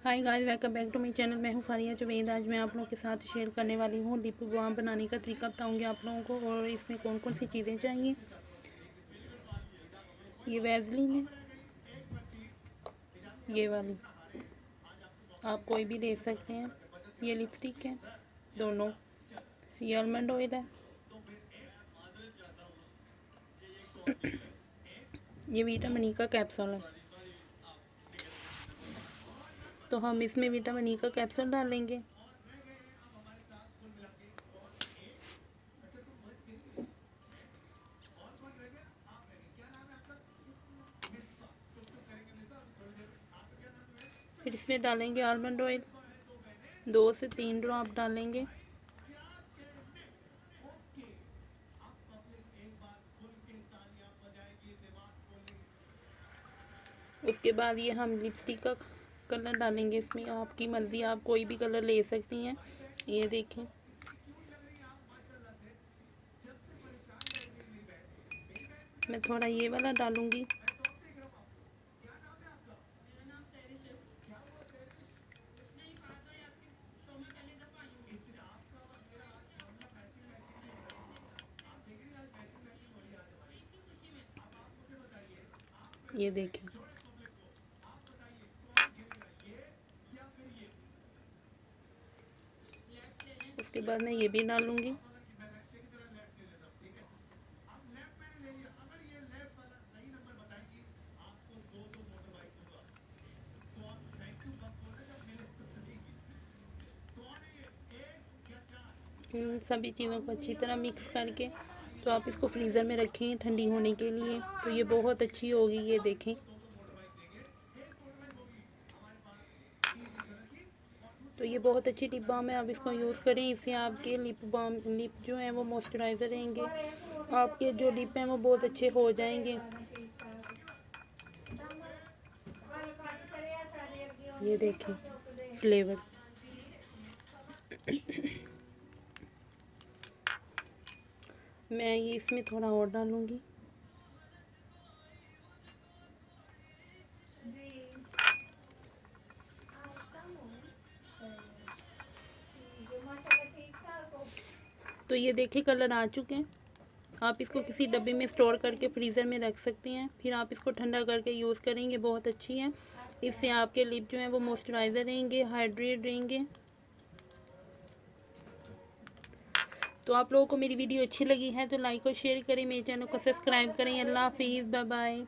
Hi guys, welcome back to my channel. मैं हूँ फारिया जुबैद। आज मैं आप लोगों के साथ शेयर करने वाली हूँ लिप बाम बनाने का तरीका बताऊँगी आप लोगों को, और इसमें कौन कौन सी चीज़ें चाहिए। ये वैसलीन है, ये वाली आप कोई भी ले सकते हैं। ये लिपस्टिक है दोनों। ये आलमंड ऑयल है। ये विटामिन ई का कैप्सूल है। तो हम इसमें विटामिन ई का कैप्सूल डालेंगे। फिर इसमें डालेंगे आलमंड ऑयल, 2 से 3 ड्रॉप डालेंगे। उसके बाद ये हम लिपस्टिक का कलर डालेंगे इसमें। आपकी मर्ज़ी, आप कोई भी कलर ले सकती हैं। ये देखें, मैं थोड़ा ये वाला डालूंगी। ये देखें, उसके बाद मैं ये भी डालूंगी। इन सभी चीज़ों को अच्छी तरह मिक्स करके तो आप इसको फ्रीज़र में रखें ठंडी होने के लिए। तो ये बहुत अच्छी होगी। ये देखें, तो ये बहुत अच्छी लिप बाम है। आप इसको यूज़ करें, इससे आपके लिप जो हैं वो मॉइस्चराइज़र रहेंगे। आपके जो लिप हैं वो बहुत अच्छे हो जाएंगे। ये देखें फ्लेवर। मैं ये इसमें थोड़ा और डालूंगी। तो ये देखिए कलर आ चुके हैं। आप इसको किसी डब्बे में स्टोर करके फ्रीज़र में रख सकते हैं। फिर आप इसको ठंडा करके यूज़ करेंगे, बहुत अच्छी है। इससे आपके लिप जो है वो मॉइस्चराइज़र रहेंगे, हाइड्रेट रहेंगे। तो आप लोगों को मेरी वीडियो अच्छी लगी है तो लाइक और शेयर करें, मेरे चैनल को सब्सक्राइब करें। अल्लाह हाफिज़, बाय बाय।